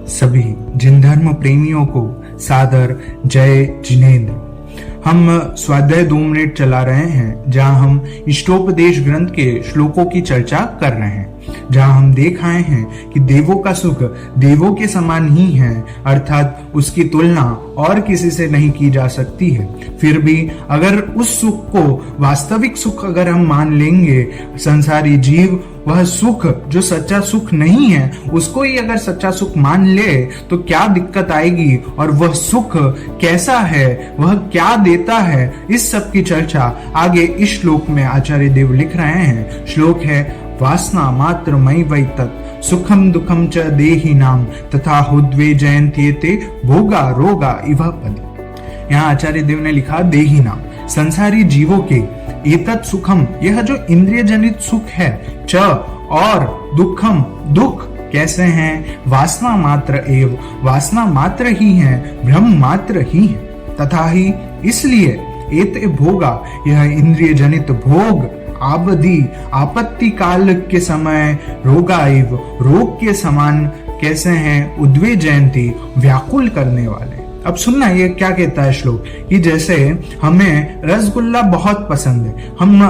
सभी जिन धर्म प्रेमियों को सादर जय जिनेंद्र। हम स्वाध्याय 2 मिनट चला रहे हैं जहां हम इष्टोपदेश ग्रंथ के श्लोकों की चर्चा कर रहे हैं, जहां हम देख आए हैं कि देवों का सुख देवों के समान ही है, अर्थात उसकी तुलना और किसी से नहीं की जा सकती है। फिर भी अगर उस सुख को वास्तविक सुख अगर हम मान लेंगे, संसारी जीव वह सुख जो सच्चा सुख नहीं है उसको ही अगर सच्चा सुख मान ले तो क्या दिक्कत आएगी, और वह सुख कैसा है, वह क्या देता है, इस सब की चर्चा आगे इस श्लोक में आचार्य देव लिख रहे हैं। श्लोक है वासना मात्र मई वै तत् सुखम दुखम च देहि नाम तथा हुद्वे जयन्त्येते भोगा रोगा इव पद। यहाँ आचार्य देव ने लिखा देहि नाम, संसारी जीवों के एतत् सुखम, यह जो इंद्रिय जनित सुख है, च और दुखम दुख कैसे हैं, वासना मात्र एव, वासना मात्र ही है, भ्रम मात्र ही है, तथा ही इसलिए एते भोगा, यह इंद्रिय जनित भोग आबदी आपत्ति काल के समय रोगाइव, रोग के समान कैसे हैं, उद्वे जयंती, व्याकुल करने वाले। अब सुनना ये क्या कहता है श्लोक, कि जैसे हमें रसगुल्ला बहुत पसंद है, हम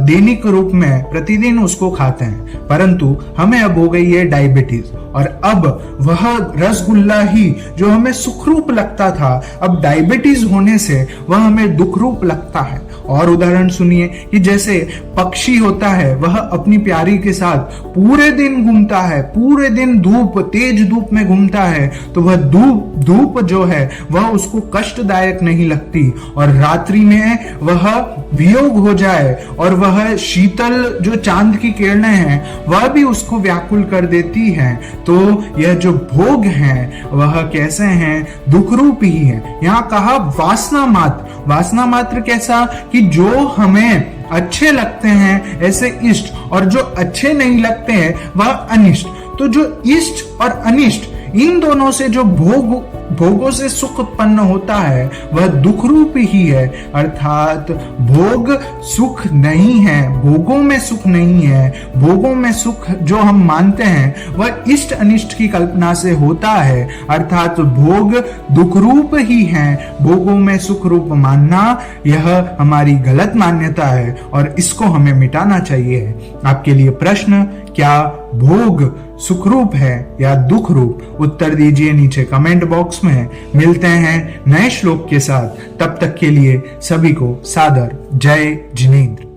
दैनिक रूप में प्रतिदिन उसको खाते हैं, परंतु हमें अब हो गई है डायबिटीज, और अब वह रसगुल्ला ही जो हमें सुखरूप लगता था, अब डायबिटीज होने से वह हमें दुखरूप लगता है। और उदाहरण सुनिए कि जैसे पक्षी होता है, वह अपनी प्यारी के साथ पूरे दिन घूमता है, पूरे दिन धूप तेज धूप में घूमता है, तो वह धूप जो है वह उसको कष्टदायक नहीं लगती, और रात्रि में वह वियोग हो जाए और वह शीतल जो चांद की किरणें हैं वह भी उसको व्याकुल कर देती हैं। तो यह जो भोग हैं वह कैसे हैं, दुखरूप ही है। यहाँ कहा वासना मात्र, वासना मात्र कैसा, कि जो हमें अच्छे लगते हैं ऐसे इष्ट, और जो अच्छे नहीं लगते हैं वह अनिष्ट। तो जो इष्ट और अनिष्ट इन दोनों से जो भोगों से सुख उत्पन्न होता है वह दुख रूप ही है, अर्थात भोग सुख नहीं है, भोगों में सुख नहीं है। भोगों में सुख जो हम मानते हैं वह इष्ट अनिष्ट की कल्पना से होता है, अर्थात भोग दुख रूप ही है। भोगों में सुख रूप मानना यह हमारी गलत मान्यता है और इसको हमें मिटाना चाहिए। आपके लिए प्रश्न, क्या भोग सुखरूप है या दुख रूप? उत्तर दीजिए नीचे कमेंट बॉक्स में। मिलते हैं नए श्लोक के साथ, तब तक के लिए सभी को सादर जय जिनेंद्र।